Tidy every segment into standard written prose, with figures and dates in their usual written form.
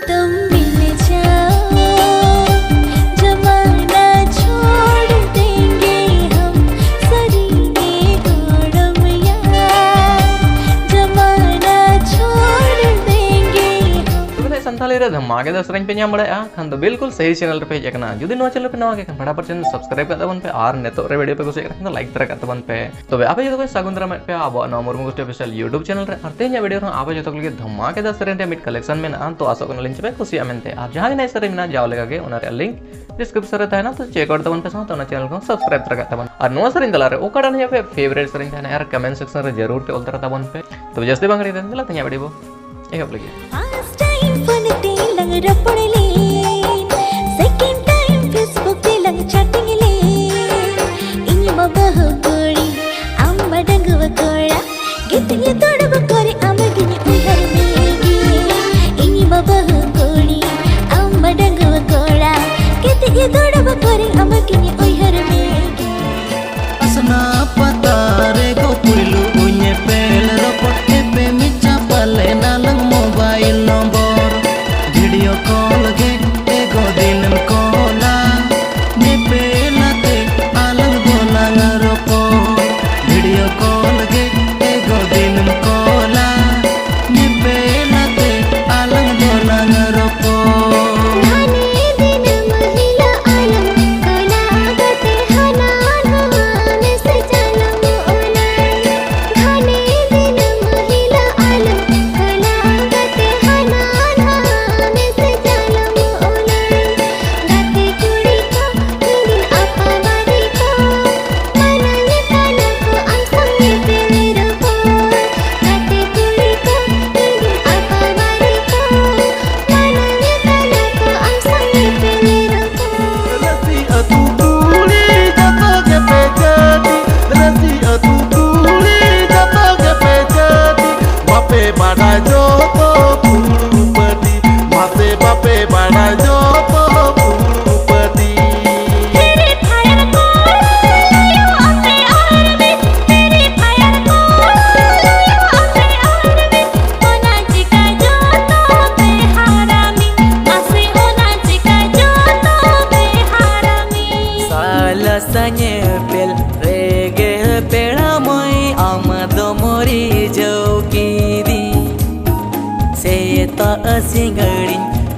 तुम मिल जाओ, जमाना छोड़ देंगे हम, सरेंगे घोड़म यार, जमाना छोड़ देंगे हम। तो संथाली रे धमाकेदार सेरेंज पे नाम बड़ाया खान तो बिल्कुल सही चैनल पे हेज आकना। जुदी नो चैनल पे नवा के खान फटाफट चैनल सब्सक्राइब कर तबन पे और नेतो रे वीडियो पे कुछ खान लाइक तरह कर तबन पे। तो वे आपे जतो कोई सागुन द्रामा पे आबो नवा मुर्मु गोष्ठी ऑफिशियल यूट्यूब चैनल रे और तेज वीडियो रो आपे जतो के धमाकेदार सेरेंज मिट कलेक्शन में ना तो आसो कन लिंक पे खुशी अमेंते आप जहां नए सरे में ना जाओ लेगा के उना रे लिंक डिस्क्रिप्शन रे ताना तो चेक आउट तबन पे साथ ना चैनल को सब्सक्राइब तरह कर तबन और नो सरे दला रे ओकड़ा ने पे फेवरेट सरे ताना यार कमेंट सेक्शन रे जरूर ते ओलतर तबन पे। तो जस्ते बांगड़ी देन दला तया वीडियो एक अप लगी फर्स्ट टाइम फोन ते लंग रपड़ले, सेकंड टाइम फेसबुक ते लंग चैटिंग ले, इनी बबह कोड़ी अम्मा डंगव कोड़ा गितनी तोड़ब करे अमगिनी उहर मेगी, इनी बबह कोड़ी अम्मा डंगव कोड़ा गितनी तोड़ब करे अमगिनी उहर मेगी। असना पता रे गो पुइलु उन्ये पेल रोपट पे मिचा पले नालंग मोबाइल नंबर वीडियो कॉल के एगो दिन कोला ने पेलाते आलंग बोलांग रोपो वीडियो कॉल के एगो दिन कोला ने पेलाते along बोलांग रोपो। Nyepel rege pera moi amado mori jauki di seta asingari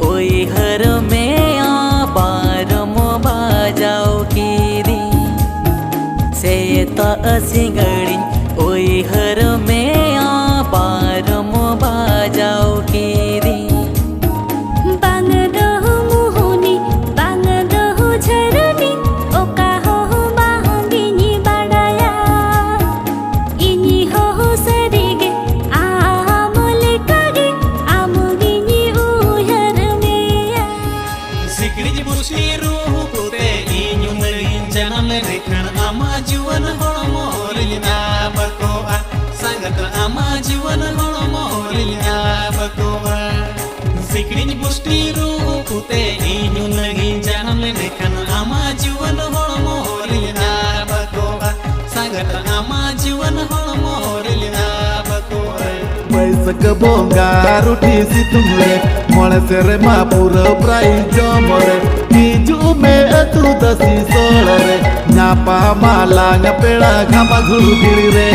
oi har me abar mo bajau ki di seta asingari oi har me abar mo bajau ki di जीवन मोरिया बकोआ संगत आमा जीवन मोरिया बकोआ सिकड़ी पुष्टि रूपते इनु लगी जानम लेखन आमा जीवन मोरिया बकोआ संगत आमा जीवन मोरिया बकोआ बैसक बोंगा रुठी सितुंग रे मोणे सेरे मा पूरा प्राइज जमरे हिजू में अतु दसी सोल रे नापा माला पेड़ा घामा घुड़ू गिड़ी रे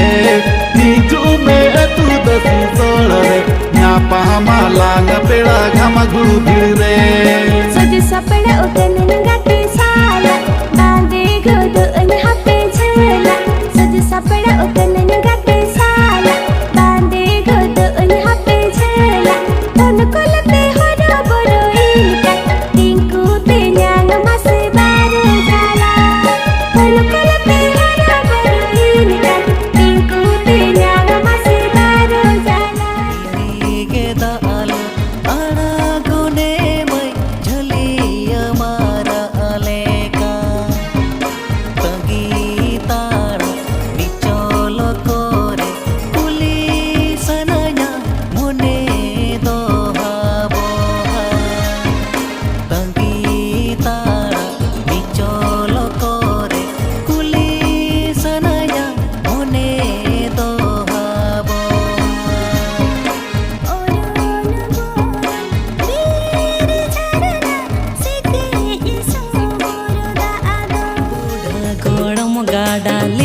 हिजू में अतु दसी सोल रे नापा माला पेड़ा घामा घुड़ू गिड़ी रे सज सपड़ा उतन गाटे साला बांधे गोदो अन हापे झला सज सपड़ा उतन गाटे साला बांधे गोदो अन हापे झला तन कोलते होरा बरो इनका टिंकू ते न्यांग मासे बारो जाला तन कोलते होरा बरो इनका टिंकू ते न्यांग मासे बारो जाला गे दाल आड़ा गुने मैं झलिया मारा डाले